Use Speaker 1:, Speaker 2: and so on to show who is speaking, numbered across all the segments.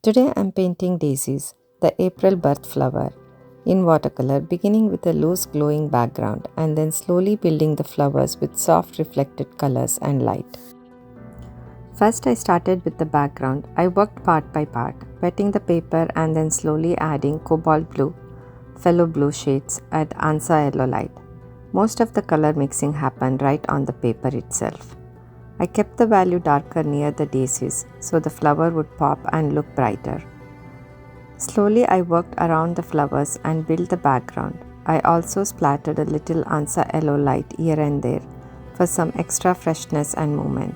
Speaker 1: Today I'm painting daisies, the April birth flower, in watercolor, beginning with a loose glowing background and then slowly building the flowers with soft reflected colors and light. First I started with the background. I worked part by part, wetting the paper and then slowly adding cobalt blue, phthalo blue shades and ansa yellow light. Most of the color mixing happened right on the paper itself. I kept the value darker near the daisies so the flower would pop and look brighter. Slowly I worked around the flowers and built the background. I also splattered a little ansa yellow light here and there for some extra freshness and movement.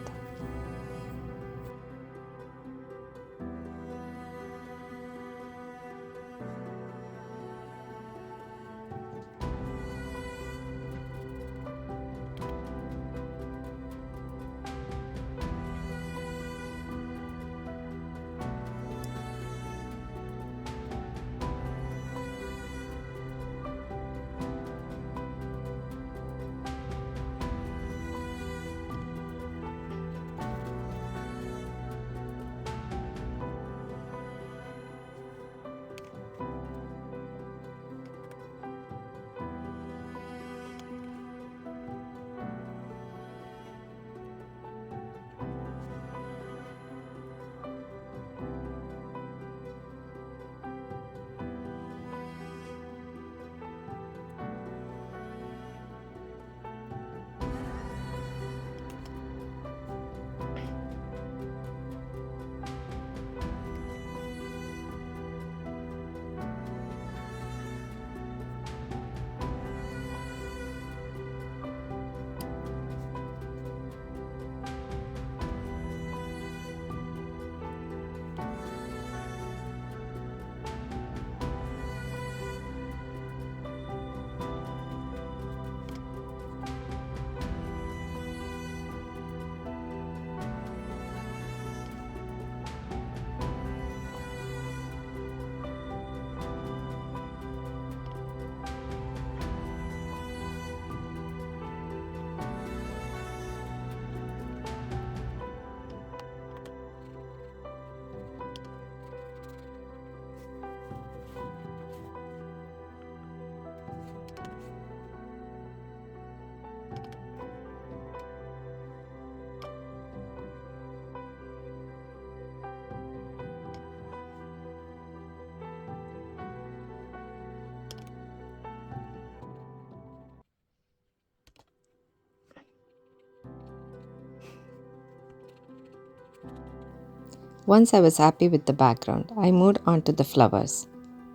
Speaker 1: Once I was happy with the background, I moved on to the flowers.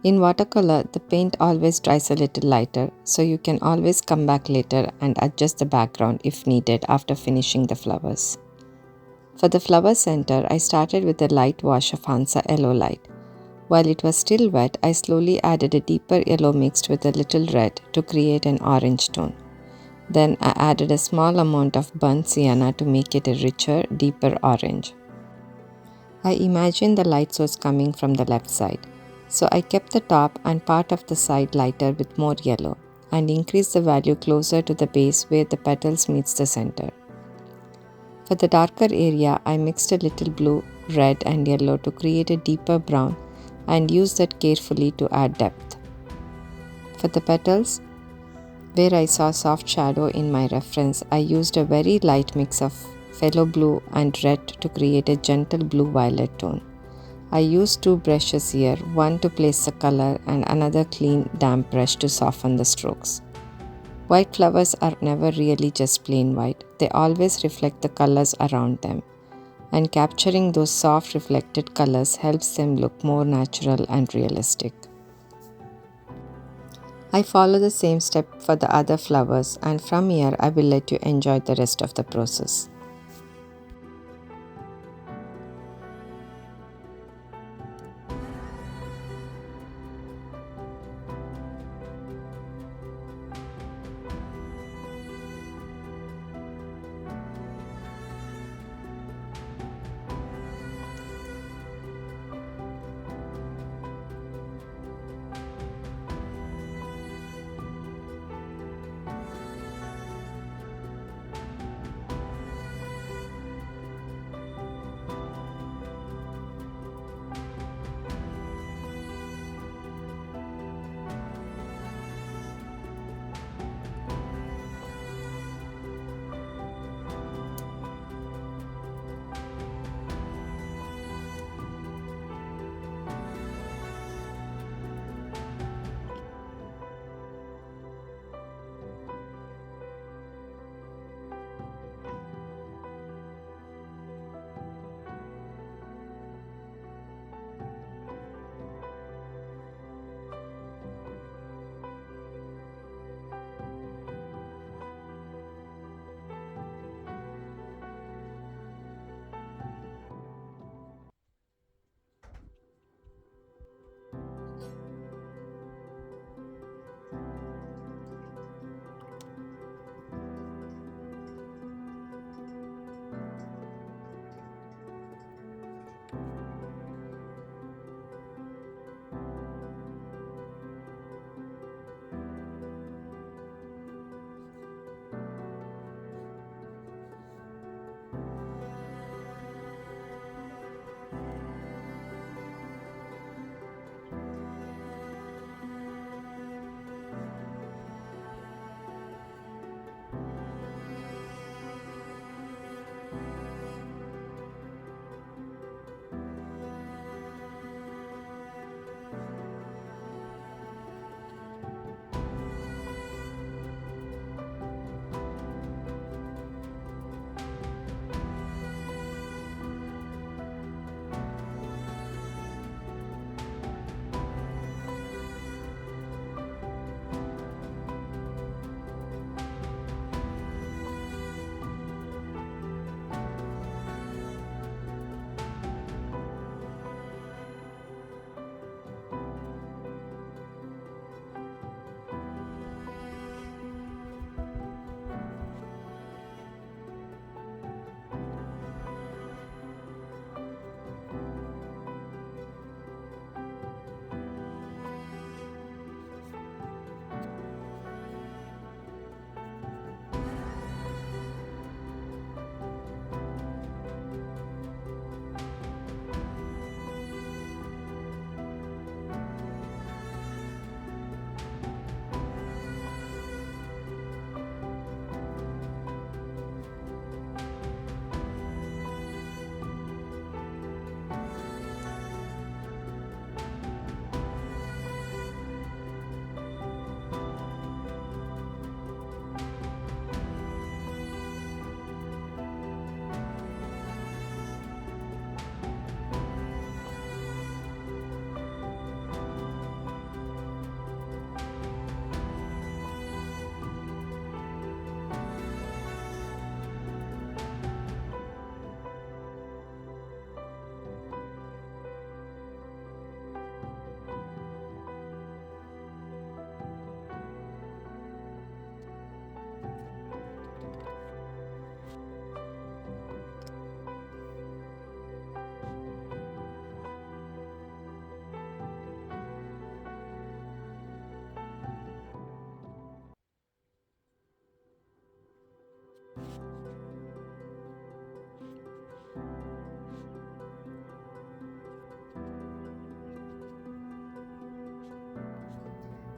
Speaker 1: In watercolor, the paint always dries a little lighter, so you can always come back later and adjust the background if needed after finishing the flowers. For the flower center, I started with a light wash of Hansa yellow light. While it was still wet, I slowly added a deeper yellow mixed with a little red to create an orange tone. Then I added a small amount of burnt sienna to make it a richer, deeper orange. I imagined the light source coming from the left side, so I kept the top and part of the side lighter with more yellow and increased the value closer to the base where the petals meets the center. For the darker area, I mixed a little blue, red and yellow to create a deeper brown and used that carefully to add depth. For the petals, where I saw soft shadow in my reference, I used a very light mix of phthalo blue and red to create a gentle blue-violet tone. I used two brushes here, one to place the color and another clean, damp brush to soften the strokes. White flowers are never really just plain white, they always reflect the colors around them, and capturing those soft reflected colors helps them look more natural and realistic. I follow the same step for the other flowers, and from here I will let you enjoy the rest of the process.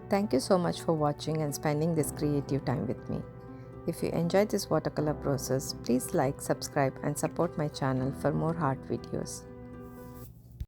Speaker 1: Thank you so much for watching and spending this creative time with me. If you enjoyed this watercolor process, please like, subscribe and support my channel for more art videos.